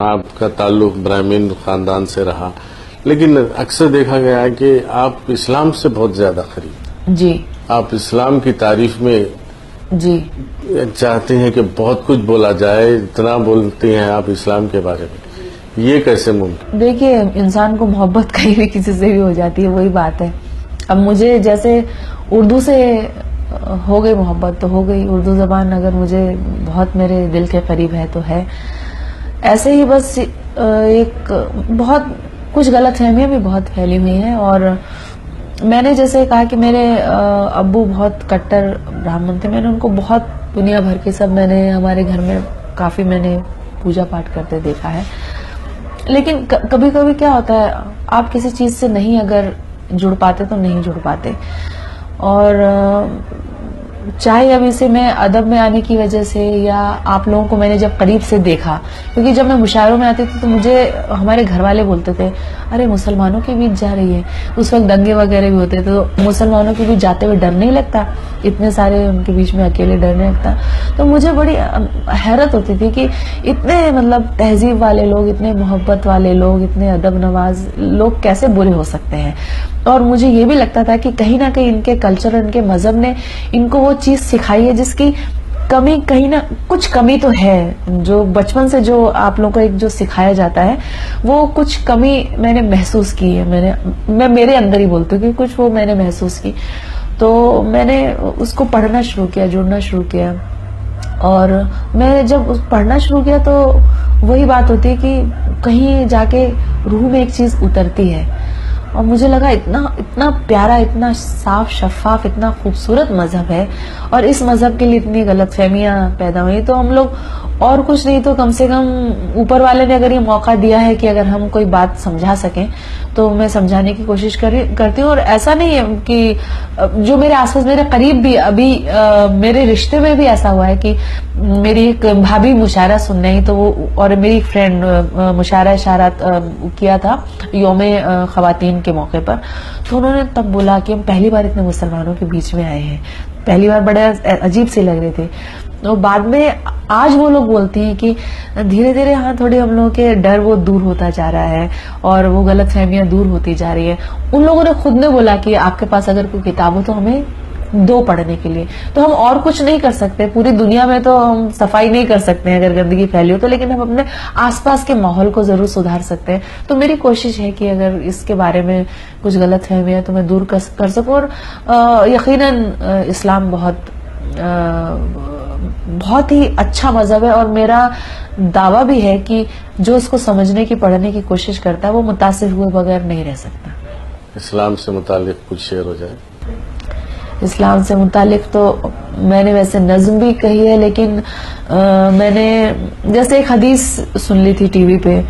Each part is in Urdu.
آپ کا تعلق برہمن خاندان سے رہا، لیکن اکثر دیکھا گیا ہے کہ آپ اسلام سے بہت زیادہ قریب، جی آپ اسلام کی تعریف میں جی چاہتے ہیں کہ بہت کچھ بولا جائے، اتنا بولتے ہیں آپ اسلام کے بارے میں، یہ کیسے ممکن؟ دیکھیے، انسان کو محبت کہیں بھی کسی سے بھی ہو جاتی ہے، وہی بات ہے۔ اب مجھے جیسے اردو سے ہو گئی محبت تو ہو گئی، اردو زبان اگر مجھے بہت میرے دل کے قریب ہے تو ہے۔ ایسے ہی بس ایک بہت کچھ غلط فہمیاں بھی بہت پھیلی ہوئی ہیں، اور میں نے جیسے کہا کہ میرے ابو بہت کٹر برہمن تھے، میں نے ان کو بہت دنیا بھر کے سب میں نے ہمارے گھر میں کافی میں نے پوجا پاٹ کرتے دیکھا ہے، لیکن کبھی کبھی کیا ہوتا ہے، آپ کسی چیز سے نہیں اگر جڑ پاتے تو نہیں جڑ پاتے، اور چاہے اب اسے میں ادب میں آنے کی وجہ سے یا آپ لوگوں کو میں نے جب قریب سے دیکھا، کیونکہ جب میں مشاعروں میں آتی تھی تو مجھے ہمارے گھر والے بولتے تھے ارے مسلمانوں کے بیچ جا رہی ہے، اس وقت دنگے وغیرہ بھی ہوتے تھے تو مسلمانوں کے بیچ جاتے ہوئے ڈر نہیں لگتا، اتنے سارے ان کے بیچ میں اکیلے ڈر نہیں لگتا، تو مجھے بڑی حیرت ہوتی تھی کہ اتنے مطلب تہذیب والے لوگ، اتنے محبت والے لوگ، اتنے ادب نواز لوگ کیسے برے ہو سکتے ہیں۔ اور مجھے یہ بھی لگتا تھا کہ کہیں نہ کہیں ان کے کلچر، ان کے مذہب نے ان کو وہ چیز سکھائی ہے جس کی کمی کہیں نہ کچھ کمی تو ہے، جو بچپن سے جو آپ لوگوں کو ایک جو سکھایا جاتا ہے وہ کچھ کمی میں نے محسوس کی ہے، میں میرے اندر ہی بولتی ہوں کہ کچھ وہ میں نے محسوس کی، تو میں نے اس کو پڑھنا شروع کیا، جڑنا شروع کیا، اور میں جب پڑھنا شروع کیا تو وہی بات ہوتی ہے کہ کہیں جا کے روح میں ایک چیز اترتی ہے، اور مجھے لگا اتنا پیارا، اتنا صاف شفاف، اتنا خوبصورت مذہب ہے، اور اس مذہب کے لیے اتنی غلط فہمیاں پیدا ہوئی، تو ہم لوگ اور کچھ نہیں تو کم سے کم اوپر والے نے اگر یہ موقع دیا ہے کہ اگر ہم کوئی بات سمجھا سکیں تو میں سمجھانے کی کوشش کرتی ہوں۔ اور ایسا نہیں ہے کہ جو میرے آس پاس میرے قریب بھی ابھی میرے رشتے میں بھی ایسا ہوا ہے کہ میری ایک بھابھی مشاعرہ سن رہی تو وہ، اور میری ایک فرینڈ مشاعرہ اشارات کیا تھا یوم خواتین کے موقع پر، تو انہوں نے تب بولا کہ ہم پہلی بار اتنے مسلمانوں کے بیچ میں آئے ہیں، پہلی بار بڑے عجیب سے لگ رہے تھے، تو بعد میں آج وہ لوگ بولتے ہیں کہ دھیرے دھیرے ہاں تھوڑی ہم لوگوں کے ڈر وہ دور ہوتا جا رہا ہے اور وہ غلط فہمیاں دور ہوتی جا رہی ہیں۔ ان لوگوں نے خود نے بولا کہ آپ کے پاس اگر کوئی کتاب ہو تو ہمیں دو پڑھنے کے لیے، تو ہم اور کچھ نہیں کر سکتے، پوری دنیا میں تو ہم صفائی نہیں کر سکتے ہیں اگر گندگی پھیلی ہو تو، لیکن ہم اپنے آس پاس کے ماحول کو ضرور سدھار سکتے ہیں۔ تو میری کوشش ہے کہ اگر اس کے بارے میں کچھ غلط فہمیاں تو میں دور کر سکوں، اور یقیناً اسلام بہت ہی اچھا مذہب ہے، اور میرا دعویٰ بھی ہے کہ جو اس کو سمجھنے کی، پڑھنے کی کوشش کرتا ہے وہ متاثر ہوئے بغیر نہیں رہ سکتا۔ اسلام سے متعلق کچھ شعر ہو جائے۔ اسلام سے متعلق تو میں نے ویسے نظم بھی کہی ہے، لیکن میں نے جیسے ایک حدیث سن لی تھی ٹی وی پہ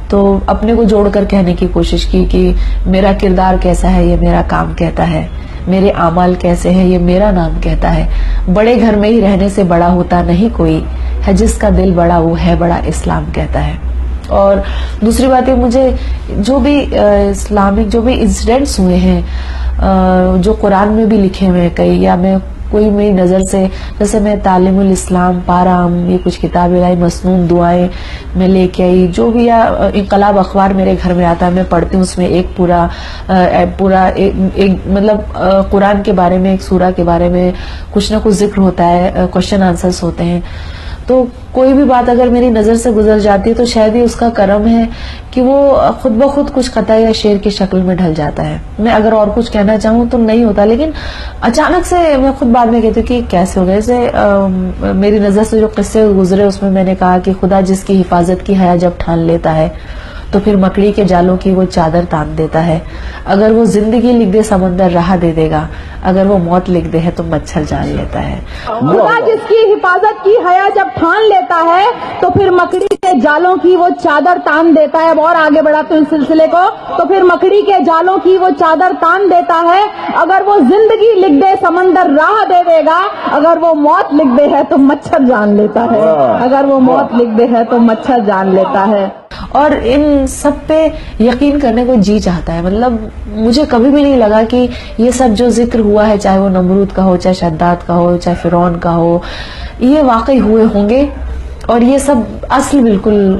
تو اپنے کو جوڑ کر کہنے کی کوشش کی کہ میرا کردار کیسا ہے یہ میرا کام کہتا ہے، میرے اعمال کیسے ہیں یہ میرا نام کہتا ہے، بڑے گھر میں ہی رہنے سے بڑا ہوتا نہیں کوئی، ہے جس کا دل بڑا وہ ہے بڑا اسلام کہتا ہے۔ اور دوسری بات یہ، مجھے جو بھی اسلامک جو بھی انسیڈنٹس ہوئے ہیں جو قرآن میں بھی لکھے ہوئے ہیں کئی، یا میں کوئی میری نظر سے، جیسے میں تعلیم الاسلام پارام، یہ کچھ کتابیں لائی، مسنون دعائیں میں لے کے آئی، جو بھی، یا انقلاب اخبار میرے گھر میں آتا ہے میں پڑھتی ہوں، اس میں ایک پورا مطلب قرآن کے بارے میں، ایک سورہ کے بارے میں کچھ نہ کچھ ذکر ہوتا ہے، کوشچن آنسرز ہوتے ہیں، تو کوئی بھی بات اگر میری نظر سے گزر جاتی ہے تو شاید ہی اس کا کرم ہے کہ وہ خود بخود کچھ قطعہ یا شعر کی شکل میں ڈھل جاتا ہے۔ میں اگر اور کچھ کہنا چاہوں تو نہیں ہوتا، لیکن اچانک سے میں خود بعد میں کہتی ہوں کہ کیسے ہو گئے، جیسے میری نظر سے جو قصے گزرے اس میں نے کہا کہ خدا جس کی حفاظت کی حیا جب ٹھان لیتا ہے تو پھر مکڑی کے جالوں کی وہ چادر تان دیتا ہے، اگر وہ زندگی لکھ دے سمندر راہ دے دے گا، اگر وہ موت لکھ دے ہے تو مچھر جان لیتا ہے۔ خدا جس کی حفاظت کی حیا جب ٹھان لیتا ہے تو پھر مکڑی کے جالوں کی وہ چادر تان دیتا ہے۔ اب اور آگے بڑھاتے ہیں اس سلسلے کو، تو پھر مکڑی کے جالوں کی وہ چادر تان دیتا ہے، اگر وہ زندگی لکھ دے سمندر راہ دے دے گا، اگر وہ موت لکھ دے ہے تو مچھر جان لیتا ہے، اگر وہ موت لکھ دے ہے تو مچھر جان لیتا ہے۔ اور ان سب پہ یقین کرنے کو جی چاہتا ہے، مطلب مجھے کبھی بھی نہیں لگا کہ یہ سب جو ذکر ہوا ہے، چاہے وہ نمرود کا ہو، چاہے شداد کا ہو، چاہے فرعون کا ہو، یہ واقعی ہوئے ہوں گے، اور یہ سب اصل بالکل